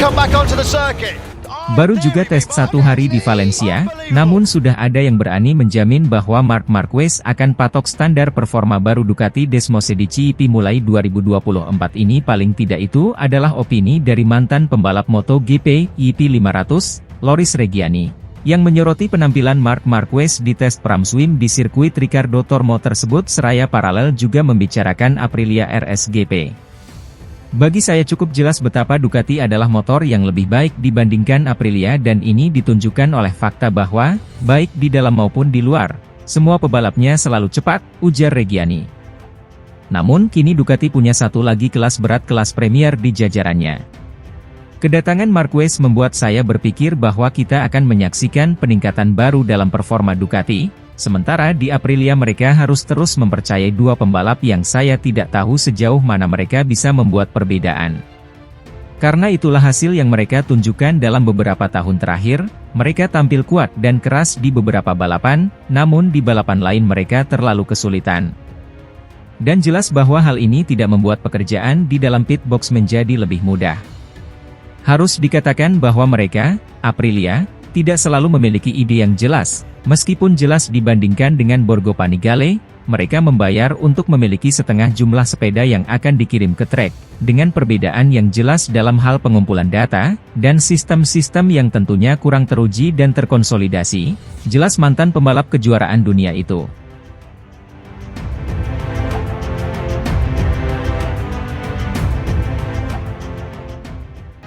come back onto the circuit. Baru juga tes 1 hari di Valencia, namun sudah ada yang berani menjamin bahwa Marc Marquez akan patok standar performa baru Ducati Desmosedici EP mulai 2024 ini. Paling tidak itu adalah opini dari mantan pembalap MotoGP EP500, Loris Reggiani, yang menyoroti penampilan Marc Marquez di tes Pramswim di sirkuit Ricardo Tormo tersebut. Seraya paralel juga membicarakan Aprilia RSGP. Bagi saya cukup jelas betapa Ducati adalah motor yang lebih baik dibandingkan Aprilia, dan ini ditunjukkan oleh fakta bahwa, baik di dalam maupun di luar, semua pebalapnya selalu cepat, ujar Reggiani. Namun kini Ducati punya satu lagi kelas berat, kelas Premier di jajarannya. Kedatangan Marquez membuat saya berpikir bahwa kita akan menyaksikan peningkatan baru dalam performa Ducati. Sementara di Aprilia mereka harus terus mempercayai dua pembalap yang saya tidak tahu sejauh mana mereka bisa membuat perbedaan. Karena itulah hasil yang mereka tunjukkan dalam beberapa tahun terakhir, mereka tampil kuat dan keras di beberapa balapan, namun di balapan lain mereka terlalu kesulitan. Dan jelas bahwa hal ini tidak membuat pekerjaan di dalam pit box menjadi lebih mudah. Harus dikatakan bahwa mereka, Aprilia, tidak selalu memiliki ide yang jelas. Meskipun jelas dibandingkan dengan Borgo Panigale, mereka membayar untuk memiliki setengah jumlah sepeda yang akan dikirim ke trek, dengan perbedaan yang jelas dalam hal pengumpulan data, dan sistem-sistem yang tentunya kurang teruji dan terkonsolidasi, jelas mantan pembalap kejuaraan dunia itu.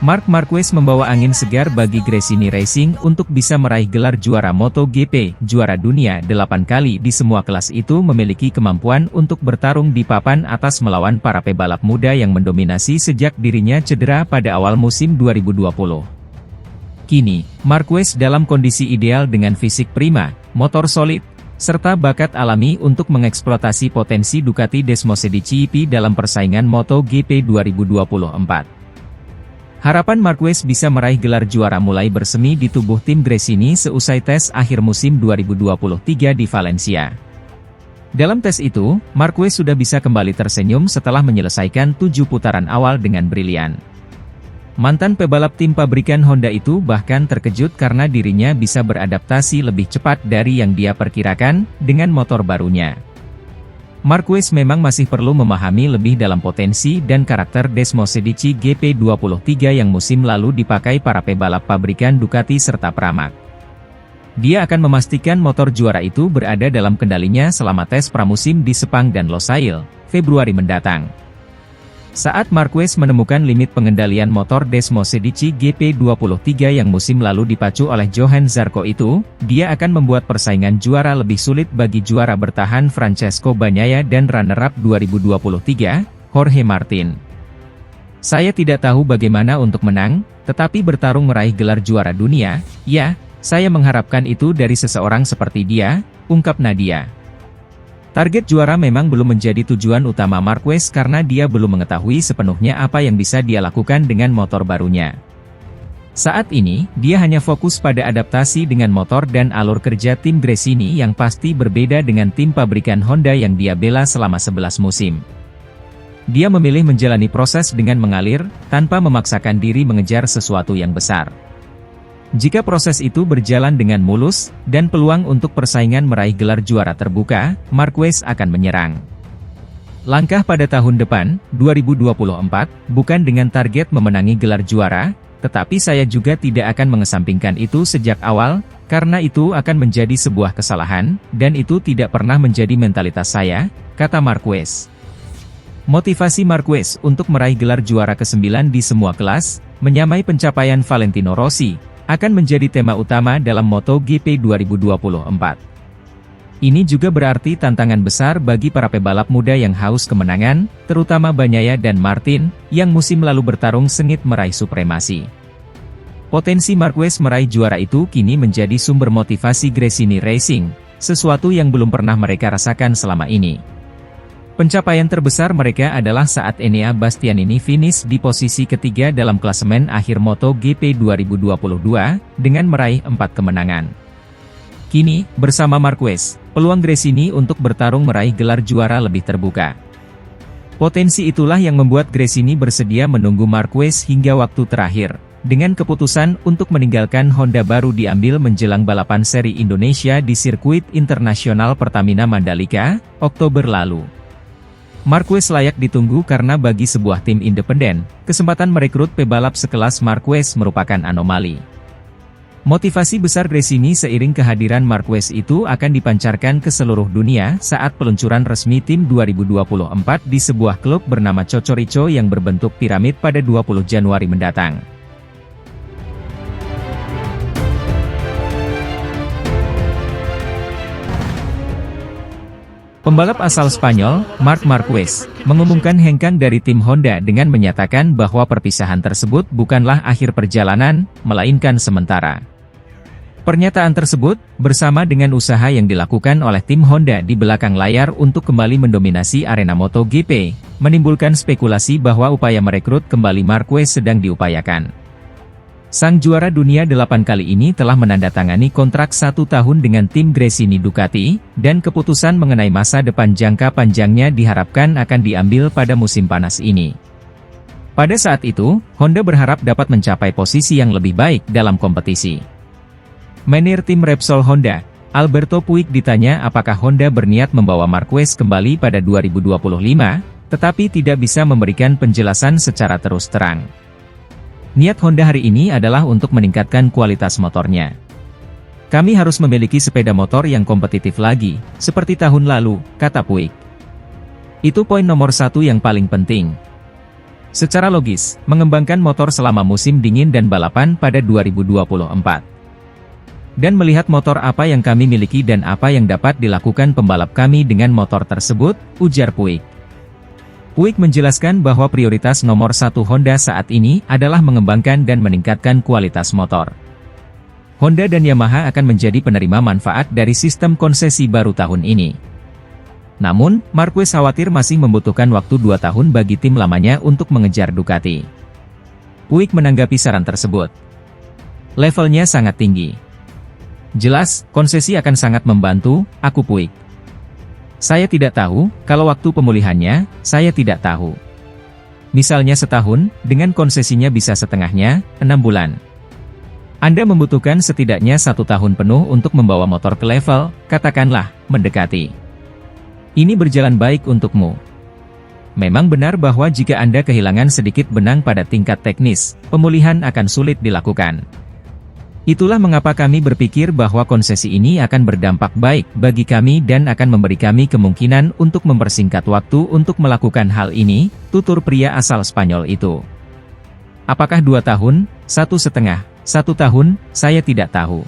Marc Marquez membawa angin segar bagi Gresini Racing untuk bisa meraih gelar juara MotoGP, juara dunia 8 kali di semua kelas itu, memiliki kemampuan untuk bertarung di papan atas melawan para pebalap muda yang mendominasi sejak dirinya cedera pada awal musim 2020. Kini, Marquez dalam kondisi ideal dengan fisik prima, motor solid, serta bakat alami untuk mengeksploitasi potensi Ducati Desmosedici EP dalam persaingan MotoGP 2024. Harapan Marquez bisa meraih gelar juara mulai bersemi di tubuh tim Gresini seusai tes akhir musim 2023 di Valencia. Dalam tes itu, Marquez sudah bisa kembali tersenyum setelah menyelesaikan 7 putaran awal dengan brilian. Mantan pebalap tim pabrikan Honda itu bahkan terkejut karena dirinya bisa beradaptasi lebih cepat dari yang dia perkirakan dengan motor barunya. Marquez memang masih perlu memahami lebih dalam potensi dan karakter Desmosedici GP23 yang musim lalu dipakai para pebalap pabrikan Ducati serta Pramac. Dia akan memastikan motor juara itu berada dalam kendalinya selama tes pramusim di Sepang dan Losail, Februari mendatang. Saat Marquez menemukan limit pengendalian motor Desmosedici GP23 yang musim lalu dipacu oleh Johann Zarco itu, dia akan membuat persaingan juara lebih sulit bagi juara bertahan Francesco Bagnaia dan runner-up 2023, Jorge Martin. Saya tidak tahu bagaimana untuk menang, tetapi bertarung meraih gelar juara dunia, ya, saya mengharapkan itu dari seseorang seperti dia, ungkap Nadia. Target juara memang belum menjadi tujuan utama Marquez karena dia belum mengetahui sepenuhnya apa yang bisa dia lakukan dengan motor barunya. Saat ini, dia hanya fokus pada adaptasi dengan motor dan alur kerja tim Gresini yang pasti berbeda dengan tim pabrikan Honda yang dia bela selama 11 musim. Dia memilih menjalani proses dengan mengalir, tanpa memaksakan diri mengejar sesuatu yang besar. Jika proses itu berjalan dengan mulus, dan peluang untuk persaingan meraih gelar juara terbuka, Marquez akan menyerang. Langkah pada tahun depan, 2024, bukan dengan target memenangi gelar juara, tetapi saya juga tidak akan mengesampingkan itu sejak awal, karena itu akan menjadi sebuah kesalahan, dan itu tidak pernah menjadi mentalitas saya, kata Marquez. Motivasi Marquez untuk meraih gelar juara ke-9 di semua kelas, menyamai pencapaian Valentino Rossi, akan menjadi tema utama dalam MotoGP 2024. Ini juga berarti tantangan besar bagi para pebalap muda yang haus kemenangan, terutama Bagnaia dan Martin, yang musim lalu bertarung sengit meraih supremasi. Potensi Marquez meraih juara itu kini menjadi sumber motivasi Gresini Racing, sesuatu yang belum pernah mereka rasakan selama ini. Pencapaian terbesar mereka adalah saat Enea Bastianini finish di posisi ketiga dalam klasemen akhir MotoGP 2022, dengan meraih 4 kemenangan. Kini, bersama Marquez, peluang Gresini untuk bertarung meraih gelar juara lebih terbuka. Potensi itulah yang membuat Gresini bersedia menunggu Marquez hingga waktu terakhir, dengan keputusan untuk meninggalkan Honda baru diambil menjelang balapan seri Indonesia di sirkuit internasional Pertamina Mandalika, Oktober lalu. Marquez layak ditunggu karena bagi sebuah tim independen, kesempatan merekrut pebalap sekelas Marquez merupakan anomali. Motivasi besar Gresini seiring kehadiran Marquez itu akan dipancarkan ke seluruh dunia saat peluncuran resmi tim 2024 di sebuah klub bernama Cocorico yang berbentuk piramid pada 20 Januari mendatang. Pembalap asal Spanyol, Marc Marquez, mengumumkan hengkang dari tim Honda dengan menyatakan bahwa perpisahan tersebut bukanlah akhir perjalanan, melainkan sementara. Pernyataan tersebut, bersama dengan usaha yang dilakukan oleh tim Honda di belakang layar untuk kembali mendominasi arena MotoGP, menimbulkan spekulasi bahwa upaya merekrut kembali Marquez sedang diupayakan. Sang juara dunia 8 kali ini telah menandatangani kontrak 1 tahun dengan tim Gresini Ducati, dan keputusan mengenai masa depan jangka panjangnya diharapkan akan diambil pada musim panas ini. Pada saat itu, Honda berharap dapat mencapai posisi yang lebih baik dalam kompetisi. Manajer tim Repsol Honda, Alberto Puig ditanya apakah Honda berniat membawa Marquez kembali pada 2025, tetapi tidak bisa memberikan penjelasan secara terus terang. Niat Honda hari ini adalah untuk meningkatkan kualitas motornya. Kami harus memiliki sepeda motor yang kompetitif lagi, seperti tahun lalu, kata Puig. Itu poin nomor 1 yang paling penting. Secara logis, mengembangkan motor selama musim dingin dan balapan pada 2024. Dan melihat motor apa yang kami miliki dan apa yang dapat dilakukan pembalap kami dengan motor tersebut, ujar Puig. Puig menjelaskan bahwa prioritas nomor 1 Honda saat ini adalah mengembangkan dan meningkatkan kualitas motor. Honda dan Yamaha akan menjadi penerima manfaat dari sistem konsesi baru tahun ini. Namun, Marquez khawatir masih membutuhkan waktu 2 tahun bagi tim lamanya untuk mengejar Ducati. Puig menanggapi saran tersebut. Levelnya sangat tinggi. Jelas, konsesi akan sangat membantu, aku Puig. Saya tidak tahu, kalau waktu pemulihannya, saya tidak tahu. Misalnya setahun, dengan konsesinya bisa setengahnya, 6 bulan. Anda membutuhkan setidaknya 1 tahun penuh untuk membawa motor ke level, katakanlah, mendekati. Ini berjalan baik untukmu. Memang benar bahwa jika Anda kehilangan sedikit benang pada tingkat teknis, pemulihan akan sulit dilakukan. Itulah mengapa kami berpikir bahwa konsesi ini akan berdampak baik bagi kami dan akan memberi kami kemungkinan untuk mempersingkat waktu untuk melakukan hal ini, tutur pria asal Spanyol itu. Apakah 2 tahun, 1,5, 1 tahun, saya tidak tahu.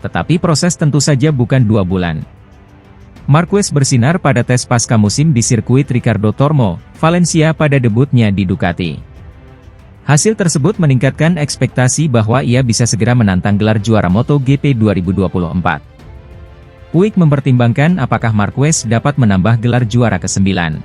Tetapi proses tentu saja bukan 2 bulan. Marquez bersinar pada tes pasca musim di sirkuit Ricardo Tormo, Valencia pada debutnya di Ducati. Hasil tersebut meningkatkan ekspektasi bahwa ia bisa segera menantang gelar juara MotoGP 2024. Puig mempertimbangkan apakah Marquez dapat menambah gelar juara ke-9.